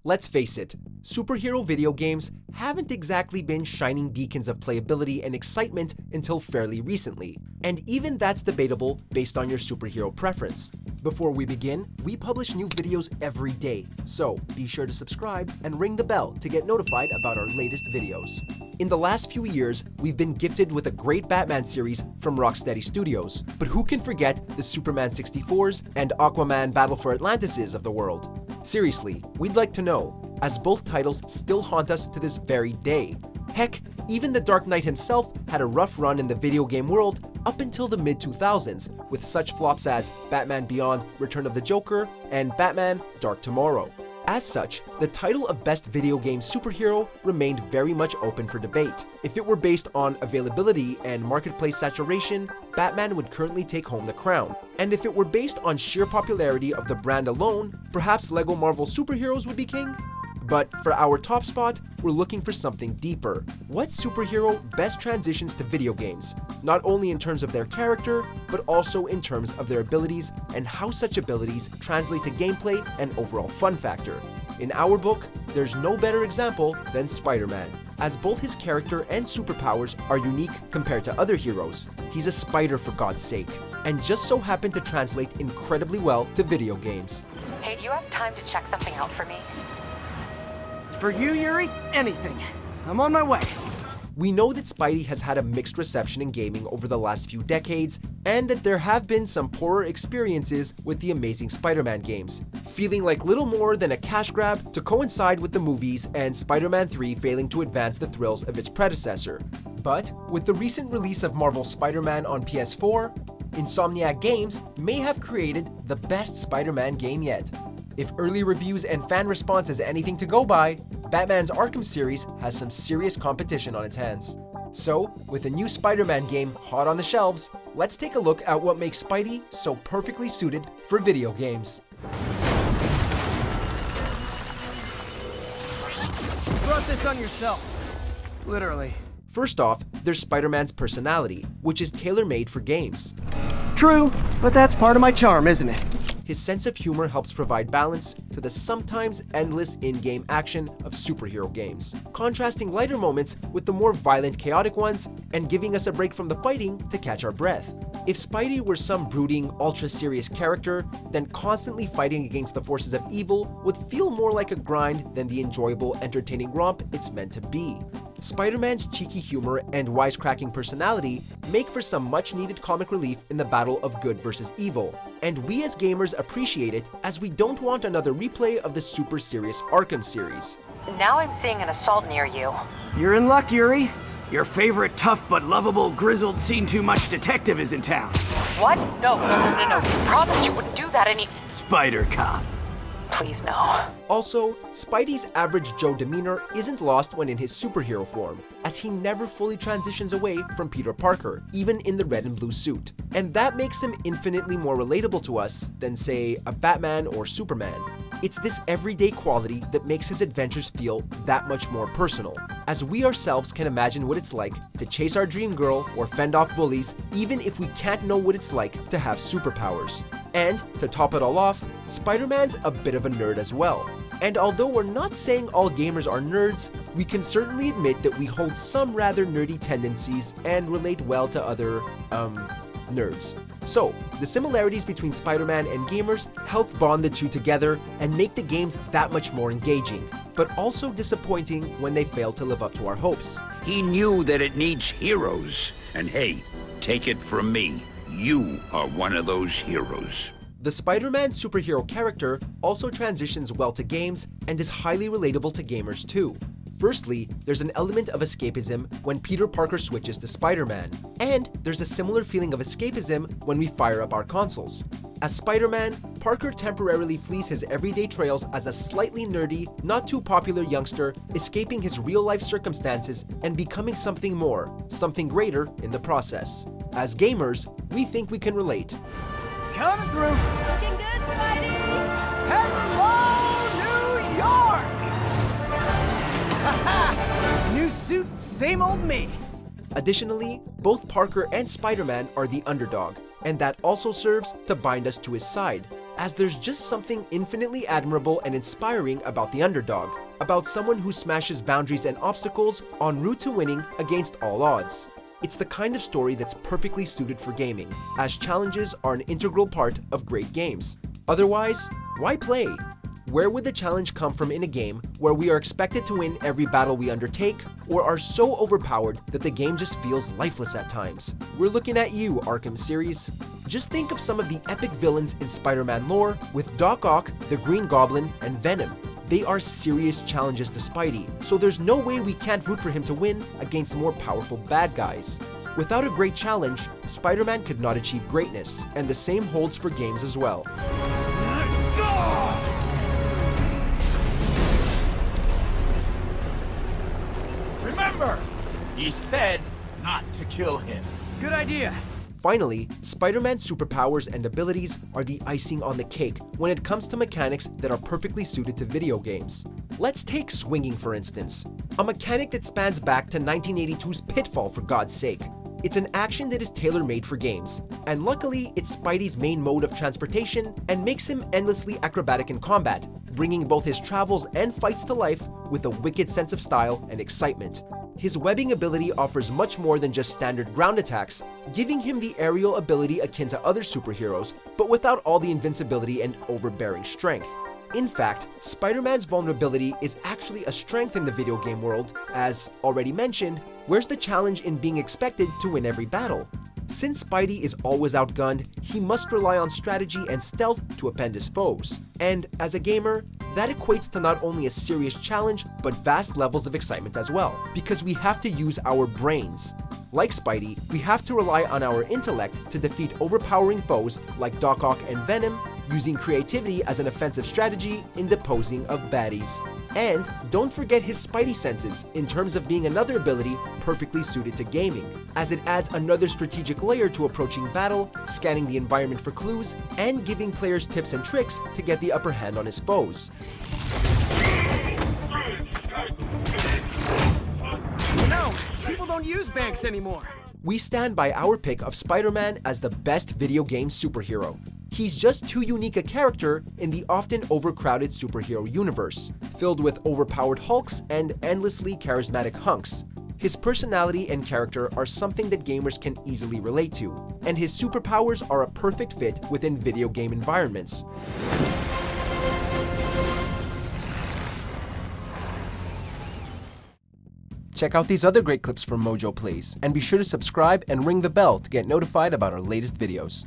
Let's face it, superhero video games haven't exactly been shining beacons of playability and excitement until fairly recently, and even that's debatable based on your superhero preference. Before we begin, we publish new videos every day, so be sure to subscribe and ring the bell to get notified about our latest videos. In the last few years, we've been gifted with a great Batman series from Rocksteady Studios, but who can forget the Superman 64s and Aquaman Battle for Atlantis of the world? Seriously, we'd like to know, as both titles still haunt us to this very day. Heck, even the Dark Knight himself had a rough run in the video game world up until the mid-2000s, with such flops as Batman Beyond: Return of the Joker and Batman: Dark Tomorrow. As such, the title of Best Video Game Superhero remained very much open for debate. If it were based on availability and marketplace saturation, Batman would currently take home the crown. And if it were based on sheer popularity of the brand alone, perhaps LEGO Marvel Superheroes would be king? But for our top spot, we're looking for something deeper. What superhero best transitions to video games, not only in terms of their character, but also in terms of their abilities and how such abilities translate to gameplay and overall fun factor? In our book, there's no better example than Spider-Man, as both his character and superpowers are unique compared to other heroes. He's a spider, for God's sake, and just so happened to translate incredibly well to video games. Hey, do you have time to check something out for me? For you, Yuri, anything. I'm on my way. We know that Spidey has had a mixed reception in gaming over the last few decades, and that there have been some poorer experiences with the Amazing Spider-Man games, feeling like little more than a cash grab to coincide with the movies and Spider-Man 3 failing to advance the thrills of its predecessor. But with the recent release of Marvel's Spider-Man on PS4, Insomniac Games may have created the best Spider-Man game yet. If early reviews and fan response is anything to go by, Batman's Arkham series has some serious competition on its hands. So, with a new Spider-Man game hot on the shelves, let's take a look at what makes Spidey so perfectly suited for video games. You brought this on yourself. Literally. First off, there's Spider-Man's personality, which is tailor-made for games. True, but that's part of my charm, isn't it? His sense of humor helps provide balance to the sometimes endless in-game action of superhero games, contrasting lighter moments with the more violent, chaotic ones, and giving us a break from the fighting to catch our breath. If Spidey were some brooding, ultra-serious character, then constantly fighting against the forces of evil would feel more like a grind than the enjoyable, entertaining romp it's meant to be. Spider-Man's cheeky humor and wisecracking personality make for some much-needed comic relief in the battle of good versus evil, and we as gamers appreciate it, as we don't want another replay of the super serious Arkham series. Now I'm seeing an assault near you. You're in luck, Yuri. Your favorite tough but lovable, grizzled, seen-too-much detective is in town. What? No. You promised you wouldn't do that Spider Cop. Please, no. Also, Spidey's average Joe demeanor isn't lost when in his superhero form, as he never fully transitions away from Peter Parker, even in the red and blue suit. And that makes him infinitely more relatable to us than, say, a Batman or Superman. It's this everyday quality that makes his adventures feel that much more personal, as we ourselves can imagine what it's like to chase our dream girl or fend off bullies, even if we can't know what it's like to have superpowers. And, to top it all off, Spider-Man's a bit of a nerd as well. And although we're not saying all gamers are nerds, we can certainly admit that we hold some rather nerdy tendencies and relate well to other, nerds. So, the similarities between Spider-Man and gamers help bond the two together and make the games that much more engaging, but also disappointing when they fail to live up to our hopes. He knew that it needs heroes, and hey, take it from me, you are one of those heroes. The Spider-Man superhero character also transitions well to games and is highly relatable to gamers too. Firstly, there's an element of escapism when Peter Parker switches to Spider-Man, and there's a similar feeling of escapism when we fire up our consoles. As Spider-Man, Parker temporarily flees his everyday trails as a slightly nerdy, not too popular youngster, escaping his real-life circumstances and becoming something more, something greater in the process. As gamers, we think we can relate. Coming through. Looking good, Spidey! Hello, New York! New suit, same old me. Additionally, both Parker and Spider-Man are the underdog, and that also serves to bind us to his side. as there's just something infinitely admirable and inspiring about the underdog, about someone who smashes boundaries and obstacles en route to winning against all odds. It's the kind of story that's perfectly suited for gaming, as challenges are an integral part of great games. Otherwise, why play? Where would the challenge come from in a game where we are expected to win every battle we undertake, or are so overpowered that the game just feels lifeless at times? We're looking at you, Arkham series. Just think of some of the epic villains in Spider-Man lore with Doc Ock, the Green Goblin, and Venom. They are serious challenges to Spidey, so there's no way we can't root for him to win against more powerful bad guys. Without a great challenge, Spider-Man could not achieve greatness, and the same holds for games as well. Remember, he said not to kill him. Good idea. Finally, Spider-Man's superpowers and abilities are the icing on the cake when it comes to mechanics that are perfectly suited to video games. Let's take swinging for instance, a mechanic that spans back to 1982's Pitfall for God's sake. It's an action that is tailor-made for games, and luckily it's Spidey's main mode of transportation and makes him endlessly acrobatic in combat, bringing both his travels and fights to life with a wicked sense of style and excitement. His webbing ability offers much more than just standard ground attacks, giving him the aerial ability akin to other superheroes, but without all the invincibility and overbearing strength. In fact, Spider-Man's vulnerability is actually a strength in the video game world, as already mentioned, where's the challenge in being expected to win every battle? Since Spidey is always outgunned, he must rely on strategy and stealth to append his foes. And as a gamer, that equates to not only a serious challenge, but vast levels of excitement as well, because we have to use our brains. Like Spidey, we have to rely on our intellect to defeat overpowering foes like Doc Ock and Venom, using creativity as an offensive strategy in deposing of baddies. And don't forget his Spidey senses in terms of being another ability perfectly suited to gaming, as it adds another strategic layer to approaching battle, scanning the environment for clues, and giving players tips and tricks to get the upper hand on his foes. No, people don't use banks anymore. We stand by our pick of Spider-Man as the best video game superhero. He's just too unique a character in the often overcrowded superhero universe, filled with overpowered hulks and endlessly charismatic hunks. His personality and character are something that gamers can easily relate to, and his superpowers are a perfect fit within video game environments. Check out these other great clips from MojoPlays, and be sure to subscribe and ring the bell to get notified about our latest videos.